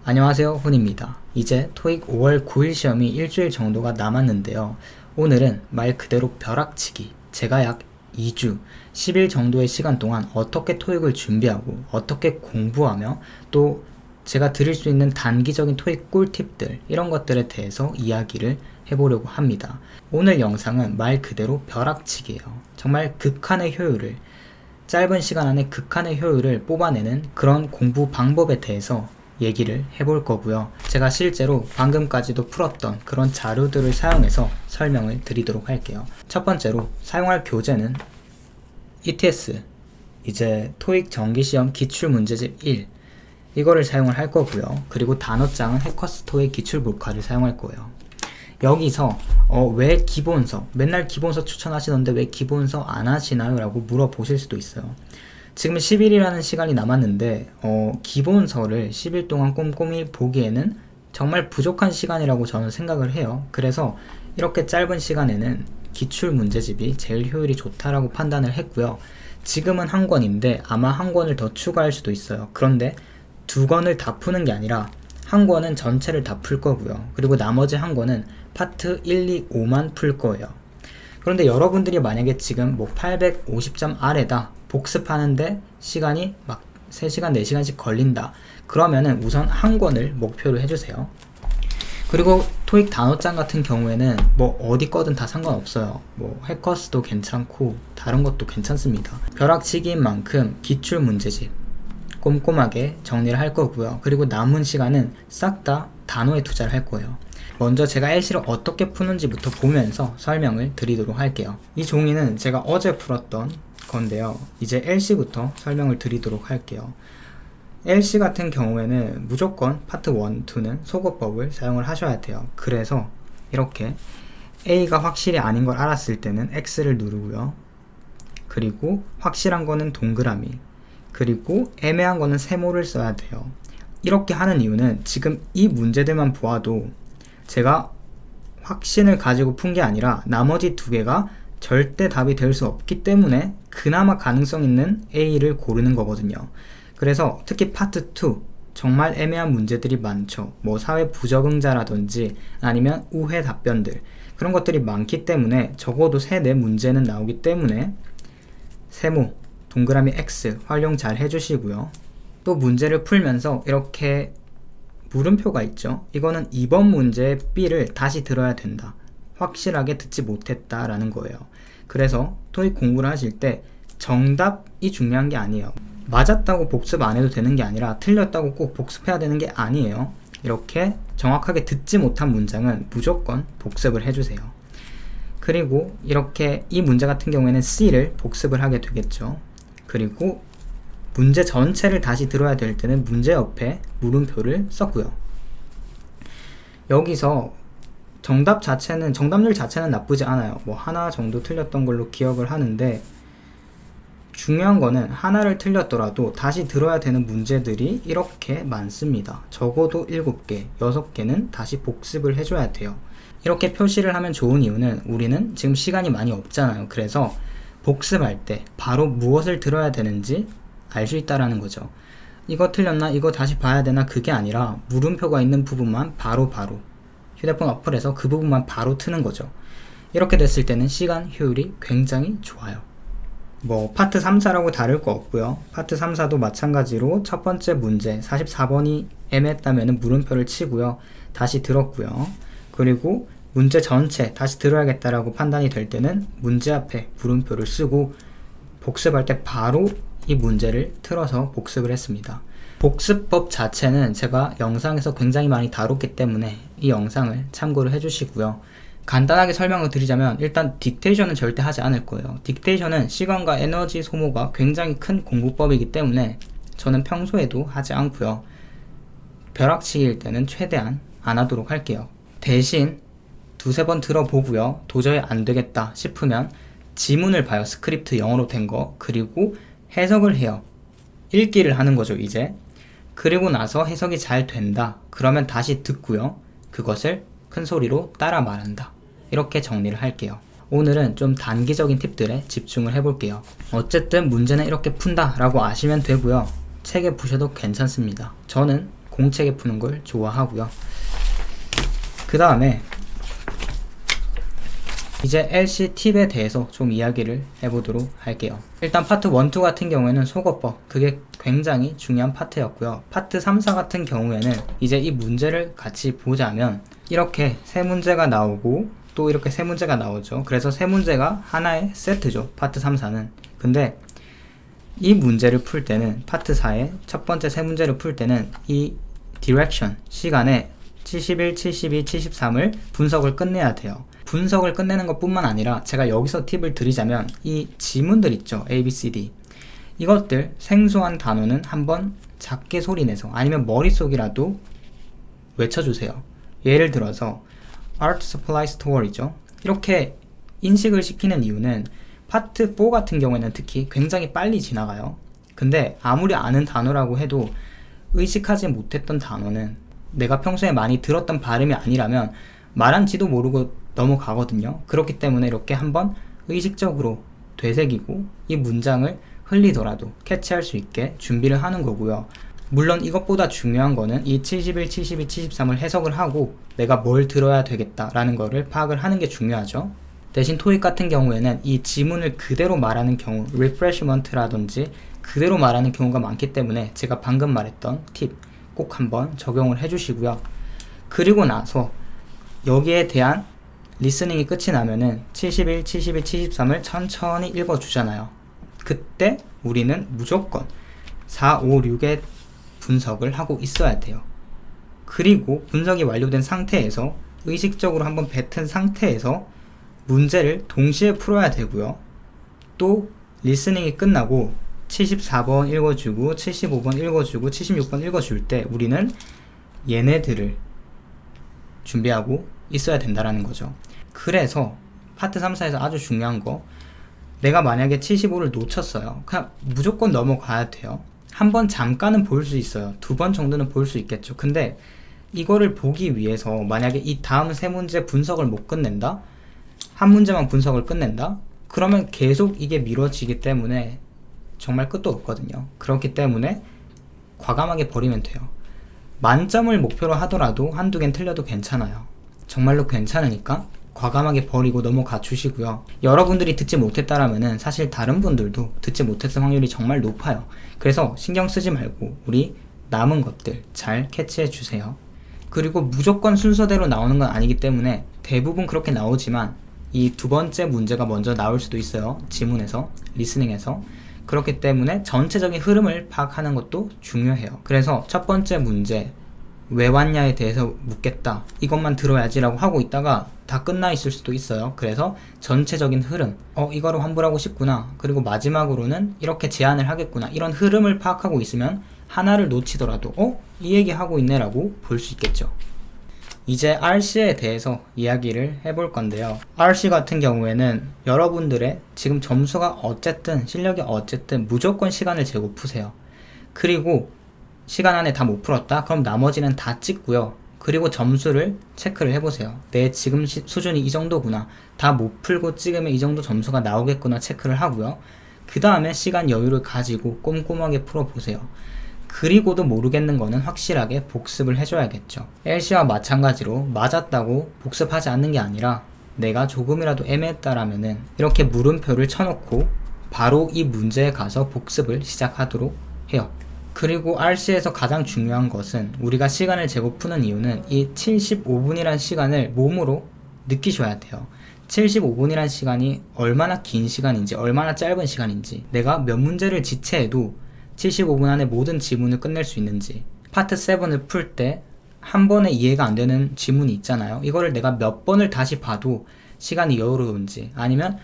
안녕하세요, 훈입니다. 이제 토익 5월 9일 시험이 일주일 정도가 남았는데요. 오늘은 말 그대로 벼락치기, 제가 약 2주, 10일 정도의 시간 동안 어떻게 토익을 준비하고 어떻게 공부하며 또 제가 드릴 수 있는 단기적인 토익 꿀팁들, 이런 것들에 대해서 이야기를 해보려고 합니다. 오늘 영상은 말 그대로 벼락치기예요. 정말 극한의 효율을, 짧은 시간 안에 극한의 효율을 뽑아내는 그런 공부 방법에 대해서 얘기를 해볼 거고요. 제가 실제로 방금까지도 풀었던 그런 자료들을 사용해서 설명을 드리도록 할게요. 첫 번째로 사용할 교재는 ETS, 이제 토익 정기시험 기출문제집 1, 이거를 사용을 할 거고요. 그리고 단어장은 해커스 토익 기출 몰카를 사용할 거예요. 여기서 왜 기본서, 맨날 기본서 추천하시던데 왜 기본서 안 하시나요? 라고 물어보실 수도 있어요. 지금 10일이라는 시간이 남았는데 기본서를 10일 동안 꼼꼼히 보기에는 정말 부족한 시간이라고 저는 생각을 해요. 그래서 이렇게 짧은 시간에는 기출문제집이 제일 효율이 좋다라고 판단을 했고요. 지금은 한 권인데 아마 한 권을 더 추가할 수도 있어요. 그런데 두 권을 다 푸는 게 아니라 한 권은 전체를 다 풀 거고요. 그리고 나머지 한 권은 파트 1, 2, 5만 풀 거예요. 그런데 여러분들이 만약에 지금 850점 아래다, 복습하는데 시간이 막 3시간, 4시간씩 걸린다, 그러면은 우선 한 권을 목표로 해주세요. 그리고 토익 단어장 같은 경우에는 뭐 어디 거든 다 상관없어요. 뭐 해커스도 괜찮고 다른 것도 괜찮습니다. 벼락치기인 만큼 기출 문제집 꼼꼼하게 정리를 할 거고요. 그리고 남은 시간은 싹 다 단어에 투자를 할 거예요. 먼저 제가 LC를 어떻게 푸는지부터 보면서 설명을 드리도록 할게요. 이 종이는 제가 어제 풀었던 건데요. 이제 LC부터 설명을 드리도록 할게요. LC 같은 경우에는 무조건 파트 1, 2는 소거법을 사용을 하셔야 돼요. 그래서 이렇게 A가 확실히 아닌 걸 알았을 때는 X를 누르고요. 그리고 확실한 거는 동그라미, 그리고 애매한 거는 세모를 써야 돼요. 이렇게 하는 이유는 지금 이 문제들만 보아도 제가 확신을 가지고 푼 게 아니라 나머지 두 개가 절대 답이 될 수 없기 때문에 그나마 가능성 있는 A를 고르는 거거든요. 그래서 특히 파트 2 정말 애매한 문제들이 많죠. 뭐 사회 부적응자라든지 아니면 우회 답변들, 그런 것들이 많기 때문에 적어도 3, 4문제는 나오기 때문에 세모, 동그라미 X 활용 잘 해주시고요. 또 문제를 풀면서 이렇게 물음표가 있죠. 이거는 이번 문제의 B를 다시 들어야 된다, 확실하게 듣지 못했다 라는 거예요. 그래서 토익 공부를 하실 때 정답이 중요한 게 아니에요. 맞았다고 복습 안 해도 되는 게 아니라 틀렸다고 꼭 복습해야 되는 게 아니에요. 이렇게 정확하게 듣지 못한 문장은 무조건 복습을 해주세요. 그리고 이렇게 이 문제 같은 경우에는 C를 복습을 하게 되겠죠. 그리고 문제 전체를 다시 들어야 될 때는 문제 옆에 물음표를 썼고요. 여기서 정답률 자체는 나쁘지 않아요. 뭐 하나 정도 틀렸던 걸로 기억을 하는데, 중요한 거는 하나를 틀렸더라도 다시 들어야 되는 문제들이 이렇게 많습니다. 적어도 7개, 6개는 다시 복습을 해줘야 돼요. 이렇게 표시를 하면 좋은 이유는 우리는 지금 시간이 많이 없잖아요. 그래서 복습할 때 바로 무엇을 들어야 되는지 알 수 있다라는 거죠. 이거 틀렸나? 이거 다시 봐야 되나? 그게 아니라 물음표가 있는 부분만 바로 휴대폰 어플에서 그 부분만 바로 트는 거죠. 이렇게 됐을 때는 시간 효율이 굉장히 좋아요. 뭐 파트 3, 4라고 다를 거 없고요. 파트 3, 4도 마찬가지로 첫 번째 문제 44번이 애매했다면 물음표를 치고요. 다시 들었고요. 그리고 문제 전체 다시 들어야겠다라고 판단이 될 때는 문제 앞에 물음표를 쓰고 복습할 때 바로 이 문제를 틀어서 복습을 했습니다. 복습법 자체는 제가 영상에서 굉장히 많이 다뤘기 때문에 이 영상을 참고를 해주시고요. 간단하게 설명을 드리자면 일단 딕테이션은 절대 하지 않을 거예요. 딕테이션은 시간과 에너지 소모가 굉장히 큰 공부법이기 때문에 저는 평소에도 하지 않고요. 벼락치기일 때는 최대한 안 하도록 할게요. 대신 두세 번 들어보고요. 도저히 안 되겠다 싶으면 지문을 봐요. 스크립트 영어로 된 거. 그리고 해석을 해요. 읽기를 하는 거죠, 이제. 그리고 나서 해석이 잘 된다, 그러면 다시 듣고요. 그것을 큰 소리로 따라 말한다. 이렇게 정리를 할게요. 오늘은 좀 단기적인 팁들에 집중을 해볼게요. 어쨌든 문제는 이렇게 푼다 라고 아시면 되고요. 책에 보셔도 괜찮습니다. 저는 공책에 푸는 걸 좋아하고요. 그 다음에 이제 LC 팁에 대해서 좀 이야기를 해보도록 할게요. 일단 파트 1, 2 같은 경우에는 속어법, 그게 굉장히 중요한 파트였고요. 파트 3, 4 같은 경우에는 이제 이 문제를 같이 보자면 이렇게 세 문제가 나오고 또 이렇게 세 문제가 나오죠. 그래서 세 문제가 하나의 세트죠. 파트 3, 4는. 근데 이 문제를 풀 때는 파트 4의 첫 번째 세 문제를 풀 때는 이 디렉션, 시간에 71, 72, 73을 분석을 끝내야 돼요. 분석을 끝내는 것 뿐만 아니라 제가 여기서 팁을 드리자면 이 지문들 있죠. A, B, C, D. 이것들 생소한 단어는 한번 작게 소리내서 아니면 머릿속이라도 외쳐주세요. 예를 들어서 Art Supply Store이죠. 이렇게 인식을 시키는 이유는 파트 4 같은 경우에는 특히 굉장히 빨리 지나가요. 근데 아무리 아는 단어라고 해도 의식하지 못했던 단어는 내가 평소에 많이 들었던 발음이 아니라면 말한지도 모르고 넘어가거든요. 그렇기 때문에 이렇게 한번 의식적으로 되새기고 이 문장을 흘리더라도 캐치할 수 있게 준비를 하는 거고요. 물론 이것보다 중요한 거는 이 71, 72, 73을 해석을 하고 내가 뭘 들어야 되겠다라는 거를 파악을 하는 게 중요하죠. 대신 토익 같은 경우에는 이 지문을 그대로 말하는 경우, 리프레시먼트라든지 그대로 말하는 경우가 많기 때문에 제가 방금 말했던 팁 꼭 한번 적용을 해주시고요. 그리고 나서 여기에 대한 리스닝이 끝이 나면은 71, 72, 73을 천천히 읽어주잖아요. 그때 우리는 무조건 4, 5, 6의 분석을 하고 있어야 돼요. 그리고 분석이 완료된 상태에서 의식적으로 한번 뱉은 상태에서 문제를 동시에 풀어야 되고요. 또 리스닝이 끝나고 74번 읽어주고 75번 읽어주고 76번 읽어줄 때 우리는 얘네들을 준비하고 있어야 된다라는 거죠. 그래서 파트 3, 4에서 아주 중요한 거, 내가 만약에 75를 놓쳤어요. 그냥 무조건 넘어가야 돼요. 한 번 잠깐은 볼 수 있어요. 2번 정도는 볼 수 있겠죠. 근데 이거를 보기 위해서 만약에 이 다음 세 문제 분석을 못 끝낸다? 한 문제만 분석을 끝낸다? 그러면 계속 이게 미뤄지기 때문에 정말 끝도 없거든요. 그렇기 때문에 과감하게 버리면 돼요. 만점을 목표로 하더라도 한두 개는 틀려도 괜찮아요. 정말로 괜찮으니까 과감하게 버리고 넘어가 주시고요. 여러분들이 듣지 못했다라면은 사실 다른 분들도 듣지 못했을 확률이 정말 높아요. 그래서 신경 쓰지 말고 우리 남은 것들 잘 캐치해 주세요. 그리고 무조건 순서대로 나오는 건 아니기 때문에 대부분 그렇게 나오지만 이 두 번째 문제가 먼저 나올 수도 있어요. 지문에서, 리스닝에서. 그렇기 때문에 전체적인 흐름을 파악하는 것도 중요해요. 그래서 첫 번째 문제, 왜 왔냐에 대해서 묻겠다, 이것만 들어야지 라고 하고 있다가 다 끝나 있을 수도 있어요. 그래서 전체적인 흐름, 이거를 환불하고 싶구나, 그리고 마지막으로는 이렇게 제안을 하겠구나, 이런 흐름을 파악하고 있으면 하나를 놓치더라도 이 얘기 하고 있네 라고 볼 수 있겠죠. 이제 RC에 대해서 이야기를 해볼 건데요. RC 같은 경우에는 여러분들의 지금 점수가 어쨌든, 실력이 어쨌든 무조건 시간을 재고 푸세요. 그리고 시간 안에 다 못 풀었다? 그럼 나머지는 다 찍고요. 그리고 점수를 체크를 해보세요. 내 지금 수준이 이 정도구나. 다 못 풀고 찍으면 이 정도 점수가 나오겠구나 체크를 하고요. 그 다음에 시간 여유를 가지고 꼼꼼하게 풀어보세요. 그리고도 모르겠는 거는 확실하게 복습을 해줘야겠죠. LC와 마찬가지로 맞았다고 복습하지 않는 게 아니라 내가 조금이라도 애매했다라면은 이렇게 물음표를 쳐놓고 바로 이 문제에 가서 복습을 시작하도록 해요. 그리고 RC에서 가장 중요한 것은 우리가 시간을 재고 푸는 이유는 이 75분이란 시간을 몸으로 느끼셔야 돼요. 75분이란 시간이 얼마나 긴 시간인지, 얼마나 짧은 시간인지, 내가 몇 문제를 지체해도 75분 안에 모든 지문을 끝낼 수 있는지, 파트 7을 풀 때 한 번에 이해가 안 되는 지문이 있잖아요. 이거를 내가 몇 번을 다시 봐도 시간이 여유로운지, 아니면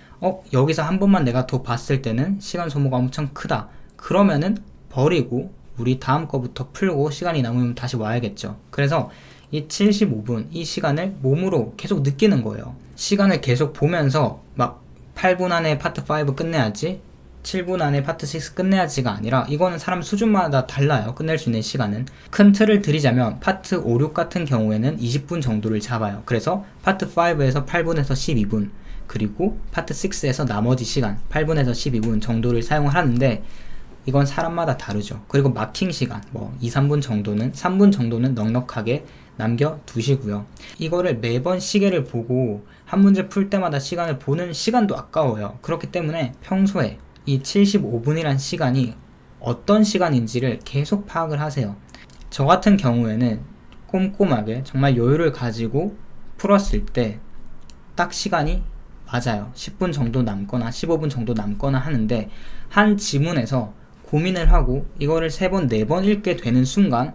여기서 한 번만 내가 더 봤을 때는 시간 소모가 엄청 크다, 그러면은 버리고 우리 다음 거부터 풀고 시간이 남으면 다시 와야겠죠. 그래서 이 75분, 이 시간을 몸으로 계속 느끼는 거예요. 시간을 계속 보면서 막 8분 안에 파트 5 끝내야지, 7분 안에 파트 6 끝내야지가 아니라, 이거는 사람 수준마다 달라요. 끝낼 수 있는 시간은. 큰 틀을 드리자면 파트 5, 6 같은 경우에는 20분 정도를 잡아요. 그래서 파트 5에서 8분에서 12분, 그리고 파트 6에서 나머지 시간 8분에서 12분 정도를 사용을 하는데, 이건 사람마다 다르죠. 그리고 마킹 시간, 뭐 2, 3분 정도는, 3분 정도는 넉넉하게 남겨두시고요. 이거를 매번 시계를 보고 한 문제 풀 때마다 시간을 보는 시간도 아까워요. 그렇기 때문에 평소에 이 75분이란 시간이 어떤 시간인지를 계속 파악을 하세요. 저 같은 경우에는 꼼꼼하게 정말 여유를 가지고 풀었을 때 딱 시간이 맞아요. 10분 정도 남거나 15분 정도 남거나 하는데, 한 지문에서 고민을 하고 이거를 3번, 4번 읽게 되는 순간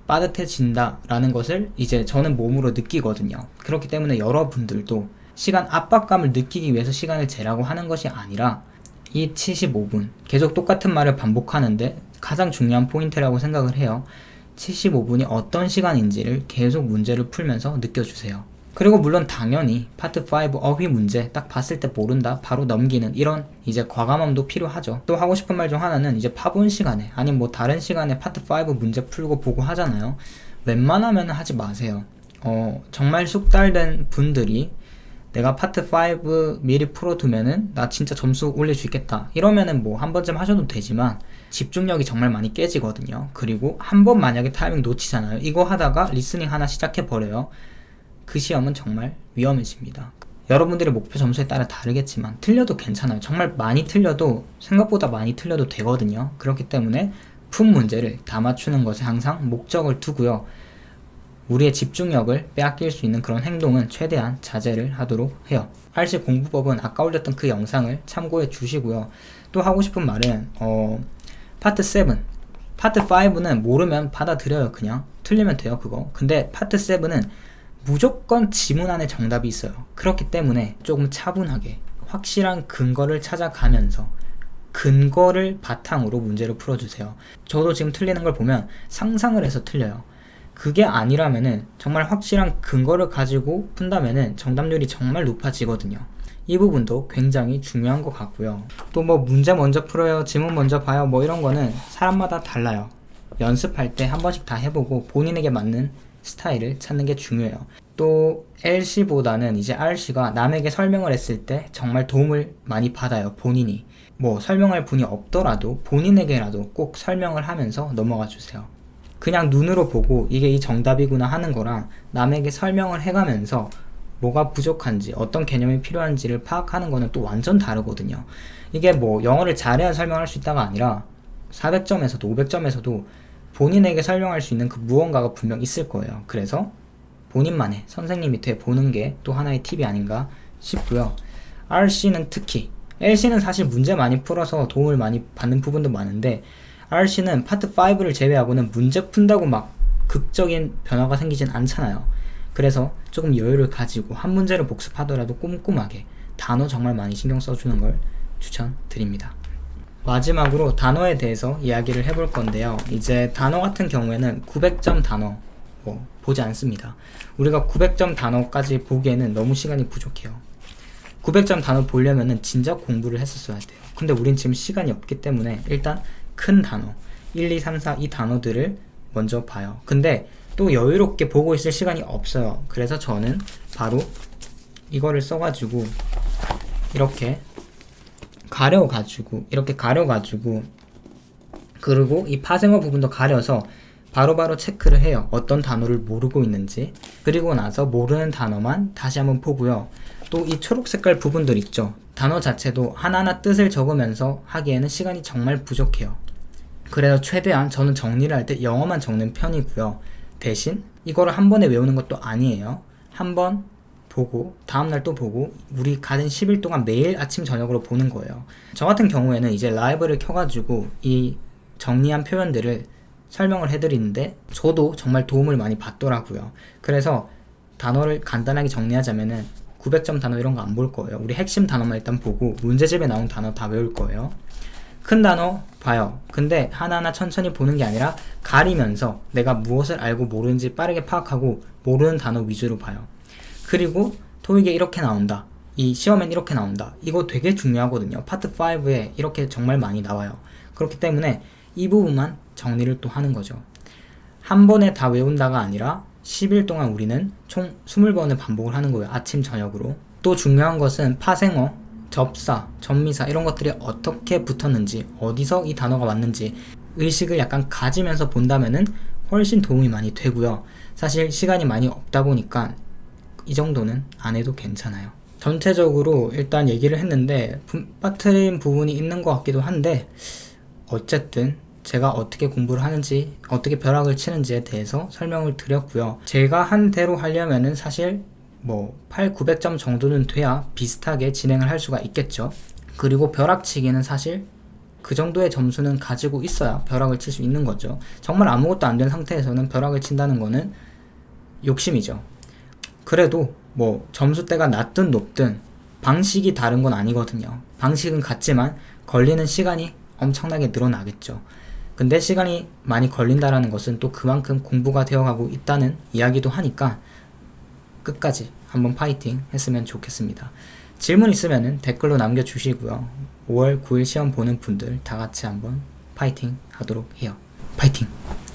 빠듯해진다 라는 것을 이제 저는 몸으로 느끼거든요. 그렇기 때문에 여러분들도 시간 압박감을 느끼기 위해서 시간을 재라고 하는 것이 아니라 이 75분 계속 똑같은 말을 반복하는데 가장 중요한 포인트라고 생각을 해요. 75분이 어떤 시간인지를 계속 문제를 풀면서 느껴주세요. 그리고 물론 당연히 파트 5 어휘 문제 딱 봤을 때 모른다 바로 넘기는 이런 이제 과감함도 필요하죠. 또 하고 싶은 말 중 하나는, 이제 파본 시간에 아니면 뭐 다른 시간에 파트 5 문제 풀고 보고 하잖아요. 웬만하면 하지 마세요. 정말 숙달된 분들이 내가 파트 5 미리 풀어두면은 나 진짜 점수 올릴 수 있겠다 이러면은 뭐 한 번쯤 하셔도 되지만 집중력이 정말 많이 깨지거든요. 그리고 한 번 만약에 타이밍 놓치잖아요. 이거 하다가 리스닝 하나 시작해버려요. 그 시험은 정말 위험해집니다. 여러분들의 목표 점수에 따라 다르겠지만 틀려도 괜찮아요. 정말 많이 틀려도, 생각보다 많이 틀려도 되거든요. 그렇기 때문에 푼 문제를 다 맞추는 것에 항상 목적을 두고요. 우리의 집중력을 빼앗길 수 있는 그런 행동은 최대한 자제를 하도록 해요. RC 공부법은 아까 올렸던 그 영상을 참고해 주시고요. 또 하고 싶은 말은 파트 7, 파트 5는 모르면 받아들여요. 그냥 틀리면 돼요 그거. 근데 파트 7은 무조건 지문 안에 정답이 있어요. 그렇기 때문에 조금 차분하게 확실한 근거를 찾아가면서 근거를 바탕으로 문제를 풀어주세요. 저도 지금 틀리는 걸 보면 상상을 해서 틀려요. 그게 아니라면은 정말 확실한 근거를 가지고 푼다면은 정답률이 정말 높아지거든요. 이 부분도 굉장히 중요한 것 같고요. 또 뭐 문제 먼저 풀어요, 지문 먼저 봐요, 뭐 이런 거는 사람마다 달라요. 연습할 때 한 번씩 다 해보고 본인에게 맞는 스타일을 찾는 게 중요해요. 또 LC보다는 이제 RC가 남에게 설명을 했을 때 정말 도움을 많이 받아요. 본인이 뭐 설명할 분이 없더라도 본인에게라도 꼭 설명을 하면서 넘어가 주세요. 그냥 눈으로 보고 이게 이 정답이구나 하는 거랑 남에게 설명을 해가면서 뭐가 부족한지 어떤 개념이 필요한지를 파악하는 거는 또 완전 다르거든요. 이게 뭐 영어를 잘해야 설명할 수 있다가 아니라 400점에서도 500점에서도 본인에게 설명할 수 있는 그 무언가가 분명 있을 거예요. 그래서 본인만의 선생님 밑에 보는 게 또 하나의 팁이 아닌가 싶고요. RC는 특히, LC는 사실 문제 많이 풀어서 도움을 많이 받는 부분도 많은데 RC는 파트 5를 제외하고는 문제 푼다고 막 극적인 변화가 생기진 않잖아요. 그래서 조금 여유를 가지고 한 문제를 복습하더라도 꼼꼼하게 단어 정말 많이 신경 써주는 걸 추천드립니다. 마지막으로 단어에 대해서 이야기를 해볼 건데요. 이제 단어 같은 경우에는 900점 단어 보지 않습니다. 우리가 900점 단어까지 보기에는 너무 시간이 부족해요. 900점 단어 보려면은 진짜 공부를 했었어야 돼요. 근데 우린 지금 시간이 없기 때문에 일단 큰 단어 1, 2, 3, 4 이 단어들을 먼저 봐요. 근데 또 여유롭게 보고 있을 시간이 없어요. 그래서 저는 바로 이거를 써가지고 이렇게 가려가지고 그리고 이 파생어 부분도 가려서 바로바로 체크를 해요. 어떤 단어를 모르고 있는지. 그리고 나서 모르는 단어만 다시 한번 보고요. 또 이 초록 색깔 부분들 있죠. 단어 자체도 하나하나 뜻을 적으면서 하기에는 시간이 정말 부족해요. 그래서 최대한 저는 정리를 할 때 영어만 적는 편이고요. 대신 이거를 한 번에 외우는 것도 아니에요. 한 번 보고 다음날 또 보고 우리 가진 10일 동안 매일 아침 저녁으로 보는 거예요. 저 같은 경우에는 이제 라이브를 켜가지고 이 정리한 표현들을 설명을 해드리는데 저도 정말 도움을 많이 받더라고요. 그래서 단어를 간단하게 정리하자면은 900점 단어 이런 거 안 볼 거예요. 우리 핵심 단어만 일단 보고 문제집에 나온 단어 다 외울 거예요. 큰 단어 봐요. 근데 하나하나 천천히 보는 게 아니라 가리면서 내가 무엇을 알고 모르는지 빠르게 파악하고 모르는 단어 위주로 봐요. 그리고 토익에 이렇게 나온다, 이 시험엔 이렇게 나온다, 이거 되게 중요하거든요. 파트 5에 이렇게 정말 많이 나와요. 그렇기 때문에 이 부분만 정리를 또 하는 거죠. 한 번에 다 외운다가 아니라 10일 동안 우리는 총 20번을 반복을 하는 거예요. 아침 저녁으로. 또 중요한 것은 파생어 접사, 접미사 이런 것들이 어떻게 붙었는지, 어디서 이 단어가 왔는지 의식을 약간 가지면서 본다면은 훨씬 도움이 많이 되고요. 사실 시간이 많이 없다 보니까 이 정도는 안 해도 괜찮아요. 전체적으로 일단 얘기를 했는데 빠뜨린 부분이 있는 것 같기도 한데, 어쨌든 제가 어떻게 공부를 하는지, 어떻게 벼락을 치는지에 대해서 설명을 드렸고요. 제가 한 대로 하려면은 사실 8, 900점 정도는 돼야 비슷하게 진행을 할 수가 있겠죠. 그리고 벼락치기는 사실 그 정도의 점수는 가지고 있어야 벼락을 칠 수 있는 거죠. 정말 아무것도 안 된 상태에서는 벼락을 친다는 거는 욕심이죠. 그래도 점수대가 낮든 높든 방식이 다른 건 아니거든요. 방식은 같지만 걸리는 시간이 엄청나게 늘어나겠죠. 근데 시간이 많이 걸린다라는 것은 또 그만큼 공부가 되어가고 있다는 이야기도 하니까 끝까지 한번 파이팅 했으면 좋겠습니다. 질문 있으면 댓글로 남겨주시고요. 5월 9일 시험 보는 분들 다 같이 한번 파이팅 하도록 해요. 파이팅!